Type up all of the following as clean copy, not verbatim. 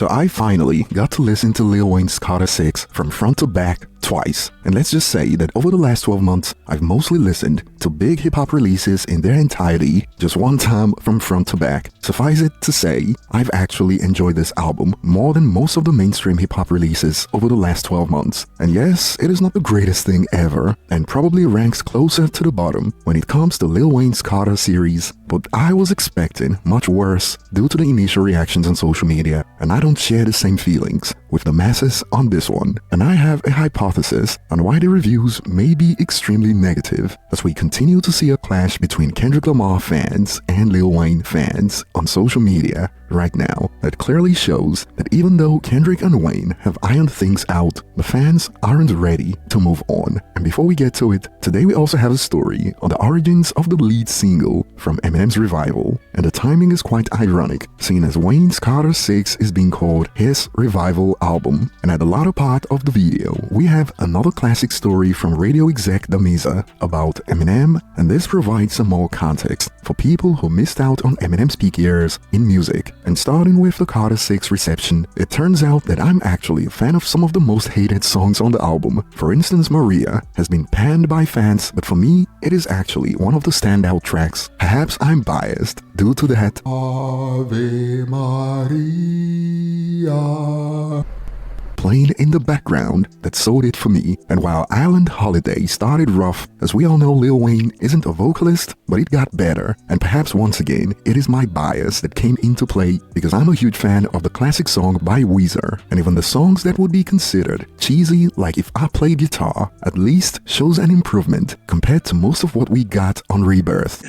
So I finally got to listen to Lil Wayne's Carter 6 from front to back twice. And let's just say that over the last 12 months, I've mostly listened to big hip-hop releases in their entirety just one time from front to back. Suffice it to say, I've actually enjoyed this album more than most of the mainstream hip-hop releases over the last 12 months. And yes, it is not the greatest thing ever, and probably ranks closer to the bottom when it comes to Lil Wayne's Carter series, but I was expecting much worse due to the initial reactions on social media, and I don't share the same feelings with the masses on this one. And I have a hypothesis on why the reviews may be extremely negative, as we continue to see a clash between Kendrick Lamar fans and Lil Wayne fans on social media right now that clearly shows that even though Kendrick and Wayne have ironed things out, the fans aren't ready to move on. And before we get to it, today we also have a story on the origins of the lead single from Eminem's Revival, and the timing is quite ironic, seeing as Wayne's Carter 6 is being called his Revival album. And at the latter part of the video, we have another classic story from radio exec Damiza about Eminem, and this provides some more context for people who missed out on Eminem's peak years in music. And starting with the Carter 6 reception, it turns out that I'm actually a fan of some of the most hated songs on the album. For instance, Maria has been panned by fans, but for me, it is actually one of the standout tracks. Perhaps I'm biased due to that Ave Maria playing in the background that sold it for me. And while Island Holiday started rough, as we all know, Lil Wayne isn't a vocalist, but it got better. And perhaps once again, it is my bias that came into play, because I'm a huge fan of the classic song by Weezer, and even the songs that would be considered cheesy, like If I Played Guitar, at least shows an improvement compared to most of what we got on Rebirth.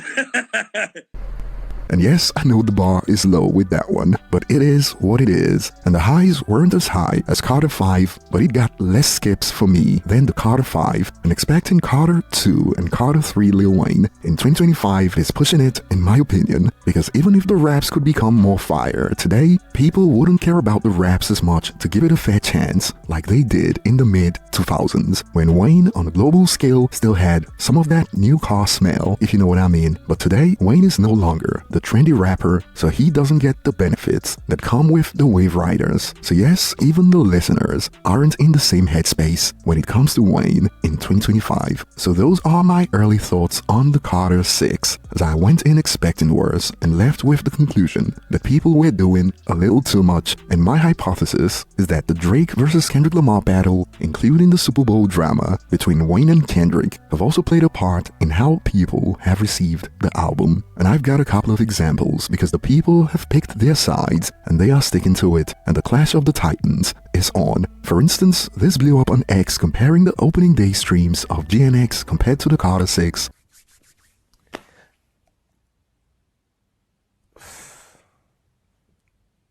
And yes, I know the bar is low with that one, but it is what it is. And the highs weren't as high as Carter 5, but it got less skips for me than the Carter 5, and expecting Carter 2 and Carter 3 Lil Wayne in 2025 is pushing it, in my opinion, because even if the raps could become more fire today, people wouldn't care about the raps as much to give it a fair chance like they did in the mid-2000s, when Wayne on a global scale still had some of that new car smell, if you know what I mean. But today, Wayne is no longer the trendy rapper, so he doesn't get the benefits that come with the Wave Riders. So yes, even the listeners aren't in the same headspace when it comes to Wayne in 2025. So those are my early thoughts on the Carter 6, as I went in expecting worse and left with the conclusion that people were doing a little too much. And my hypothesis is that the Drake versus Kendrick Lamar battle, including the Super Bowl drama between Wayne and Kendrick, have also played a part in how people have received the album. And I've got a couple of examples, because the people have picked their sides and they are sticking to it, and the clash of the titans is on. For instance, this blew up on X comparing the opening day streams of GNX compared to the Carter 6.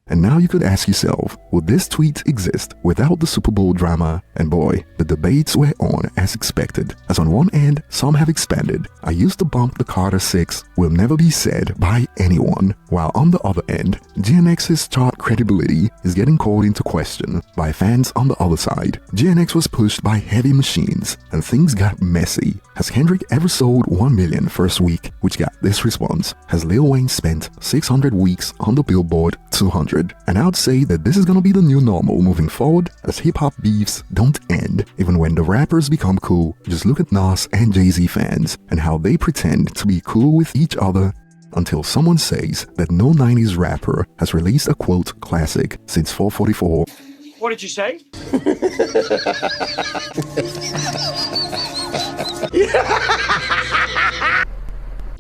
And now you could ask yourself, would this tweet exist without the Super Bowl drama? And boy, the debates were on as expected, as on one end, some have expanded, I used to bump the Carter 6 will never be said by anyone, while on the other end, GNX's chart credibility is getting called into question by fans on the other side. GNX was pushed by heavy machines, and things got messy. Has Kendrick ever sold 1 million first week, which got this response? Has Lil Wayne spent 600 weeks on the Billboard 200? And I'd say that this is gonna be the new normal moving forward, as hip-hop beefs don't end even when the rappers become cool. Just look at Nas and Jay-Z fans and how they pretend to be cool with each other until someone says that no 90s rapper has released a quote classic since 444. What did you say?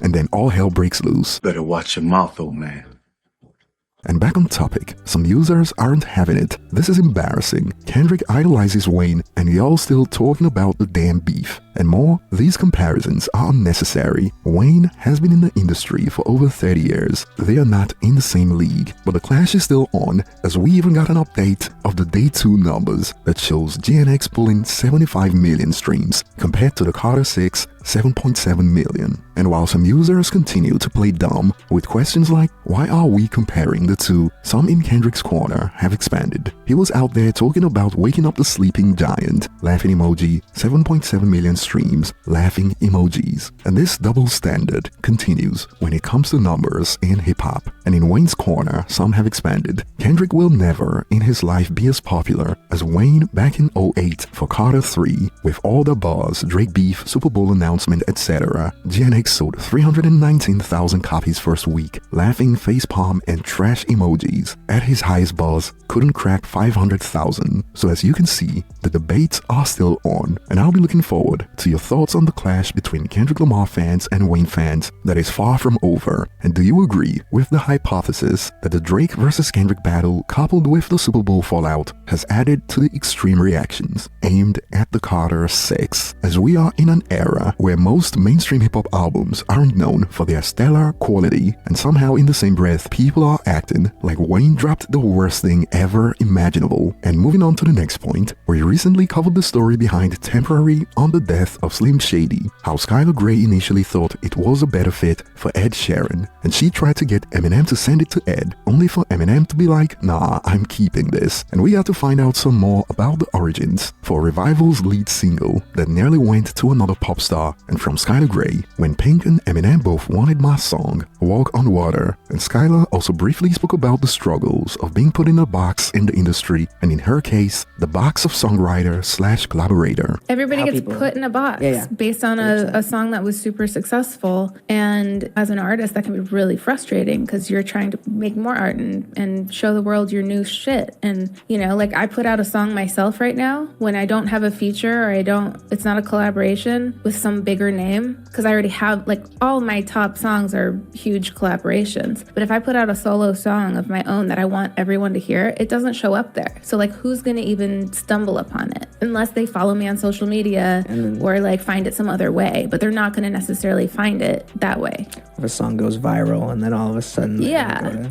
And then all hell breaks loose. Better watch your mouth, old man. And back on topic, some users aren't having it. This is embarrassing. Kendrick idolizes Wayne, and y'all still talking about the damn beef. And more, these comparisons are unnecessary. Wayne has been in the industry for over 30 years. They are not in the same league, but the clash is still on, as we even got an update of the day 2 numbers that shows GNX pulling 75 million streams compared to the Carter 6 7.7 million. And while some users continue to play dumb with questions like, why are we comparing the two, some in Kendrick's corner have expanded. He was out there talking about waking up the sleeping giant, laughing emoji, 7.7 million streams, laughing emojis. And this double standard continues when it comes to numbers in hip-hop. And in Wayne's corner, some have expanded. Kendrick will never in his life be as popular as Wayne back in '08 for Carter 3, with all the buzz, Drake beef, Super Bowl announcement, etc. GNX sold 319,000 copies first week, laughing facepalm and trash emojis. At his highest buzz, couldn't crack 500,000. So as you can see, the debates are still on, and I'll be looking forward to your thoughts on the clash between Kendrick Lamar fans and Wayne fans that is far from over. And do you agree with the hypothesis that the Drake versus Kendrick battle, coupled with the Super Bowl fallout, has added to the extreme reactions aimed at the Carter 6, as we are in an era where most mainstream hip-hop albums aren't known for their stellar quality, and somehow in the same breath people are acting like Wayne dropped the worst thing ever imaginable. And moving on to the next point, we recently covered the story behind Temporary on the death of Slim Shady, how Skylar Grey initially thought it was a better fit for Ed Sheeran, and she tried to get Eminem to send it to Ed, only for Eminem to be like, nah, I'm keeping this. And we got to find out some more about the origins for Revival's lead single that nearly went to another pop star, and from Skylar Grey, when Pink and Eminem both wanted my song, Walk on Water. And Skylar also briefly spoke about the struggles of being put in a box in the industry, and in her case, the box of songwriter slash collaborator. Everybody gets put in a box based on a song that was super successful, and as an artist that can be really frustrating because you're trying to make more art and show the world your new shit. And you know, like I put out a song myself right now when I don't have a feature, or it's not a collaboration with some bigger name, because I already have, like, all my top songs are huge collaborations. But if I put out a solo song of my own that I want everyone to hear, it doesn't show up there. So like, who's gonna even stumble upon it unless they follow me on social media or like find it some other way? But they're not gonna necessarily find it that way. If a song goes viral and then all of a sudden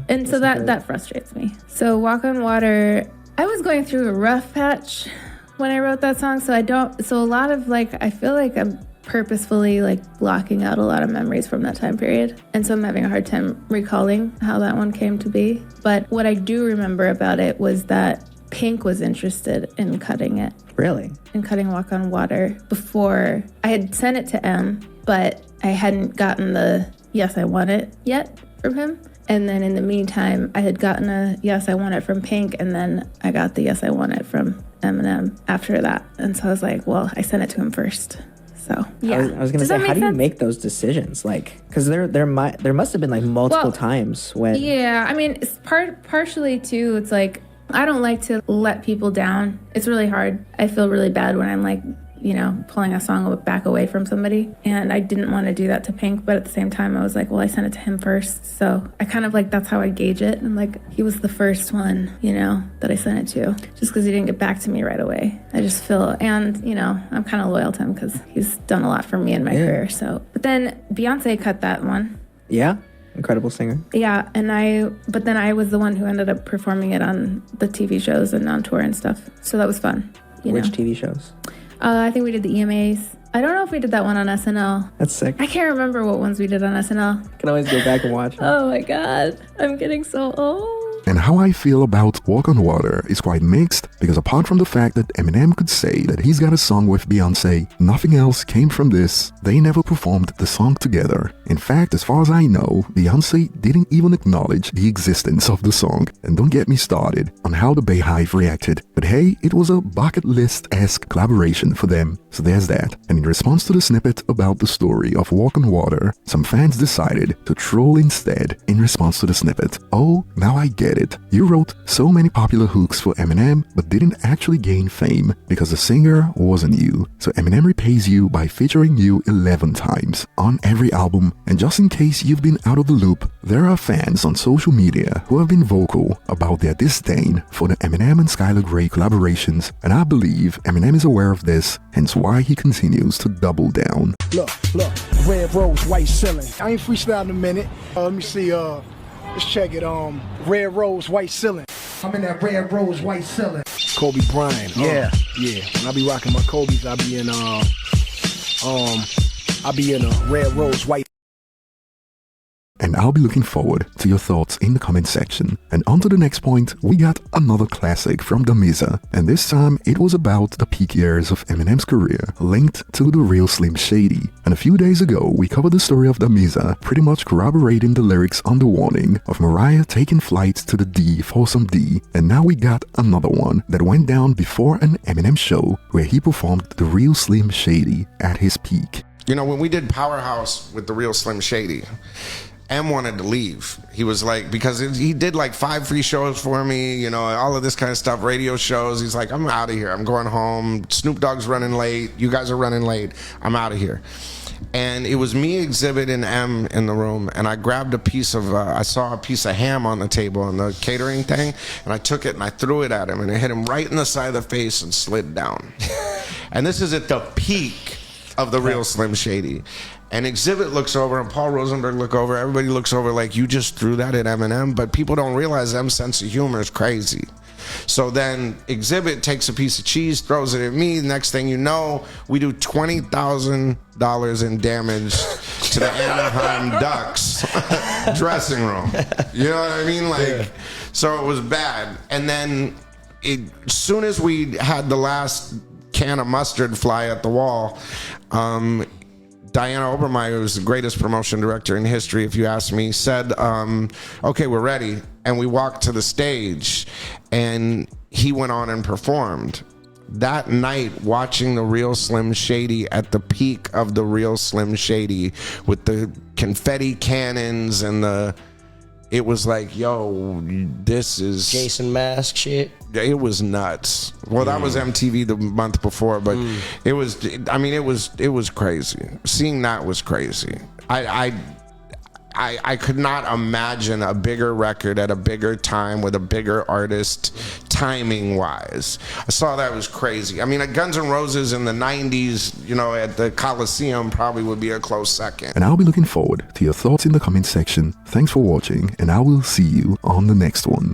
and so that frustrates me. So Walk on Water, I was going through a rough patch when I wrote that song, so a lot of, like, I feel like I'm purposefully like blocking out a lot of memories from that time period, and so I'm having a hard time recalling how that one came to be. But what I do remember about it was that Pink was interested in cutting it. Really? In cutting Walk on Water before I had sent it to M, but I hadn't gotten the yes, I want it yet from him. And then in the meantime, I had gotten a yes, I want it from Pink, and then I got the yes, I want it from Eminem after that. And so I was like, well, I sent it to him first. So yeah. I was gonna say, how do you make those decisions? Like, because there must have been like multiple times when. Yeah, I mean, it's partially too. It's like, I don't like to let people down. It's really hard. I feel really bad when I'm like, you know, pulling a song back away from somebody. And I didn't want to do that to Pink, but at the same time, I was like, well, I sent it to him first. So I kind of like, that's how I gauge it. And like, he was the first one, you know, that I sent it to, just because he didn't get back to me right away. I just feel, and, you know, I'm kind of loyal to him because he's done a lot for me in my career. So, but then Beyonce cut that one. Yeah. Incredible singer. Yeah, but then I was the one who ended up performing it on the TV shows and on tour and stuff. So that was fun. Which TV shows? I think we did the EMAs. I don't know if we did that one on SNL. That's sick. I can't remember what ones we did on SNL. Can always go back and watch. Oh my God, I'm getting so old. And how I feel about Walk on Water is quite mixed, because apart from the fact that Eminem could say that he's got a song with Beyonce, nothing else came from this. They never performed the song together. In fact, as far as I know, Beyonce didn't even acknowledge the existence of the song. And don't get me started on how the Bayhive reacted. But hey, it was a bucket list-esque collaboration for them. So there's that. And in response to the snippet about the story of Walk on Water, some fans decided to troll instead in response to the snippet. Oh, now I get it. You wrote so many popular hooks for Eminem, but didn't actually gain fame because the singer wasn't you. So Eminem repays you by featuring you 11 times on every album. And just in case you've been out of the loop, there are fans on social media who have been vocal about their disdain for the Eminem and Skylar Grey collaborations, and I believe Eminem is aware of this, hence why he continues to double down. Look, red rose, white ceiling. I ain't freestyling in a minute. Let me see, let's check it. Red rose, white ceiling. I'm in that red rose, white ceiling. Kobe Bryant. Yeah. When I be rocking my Kobe's, I be in a red rose, white. and I'll be looking forward to your thoughts in the comment section. And on to the next point, we got another classic from the MZA, and this time it was about the peak years of Eminem's career, linked to the real Slim Shady. And a few days ago, we covered the story of the MZA, pretty much corroborating the lyrics on the warning of Mariah taking flights to the D for some D, and now we got another one that went down before an Eminem show where he performed the real Slim Shady at his peak. You know, when we did Powerhouse with the real Slim Shady, M wanted to leave. He was like, because he did like 5 free shows for me, you know, all of this kind of stuff, radio shows. He's like, I'm out of here. I'm going home. Snoop Dogg's running late. You guys are running late. I'm out of here. And it was me, Exhibit, and M in the room, and I grabbed a piece of, I saw a piece of ham on the table on the catering thing, and I took it and I threw it at him, and it hit him right in the side of the face and slid down. And this is at the peak of the real Slim Shady. And Exhibit looks over, and Paul Rosenberg look over, everybody looks over like, you just threw that at Eminem, but people don't realize M's sense of humor is crazy. So then Exhibit takes a piece of cheese, throws it at me. Next thing you know, we do $20,000 in damage to the Anaheim Ducks dressing room. You know what I mean? Like, so it was bad. And then as soon as we had the last can of mustard fly at the wall, Diana Obermeyer, who's the greatest promotion director in history, if you ask me, said, okay, we're ready. And we walked to the stage, and he went on and performed. That night, watching the real Slim Shady at the peak of the real Slim Shady with the confetti cannons and it was like, yo, this is Jason Mask shit. It was nuts. Well, that was MTV the month before, but it was, I mean, it was crazy. Seeing that was crazy. I could not imagine a bigger record at a bigger time with a bigger artist, timing wise. I saw that was crazy. I mean, Guns N' Roses in the 90s, you know, at the Coliseum probably would be a close second. And I'll be looking forward to your thoughts in the comment section. Thanks for watching, and I will see you on the next one.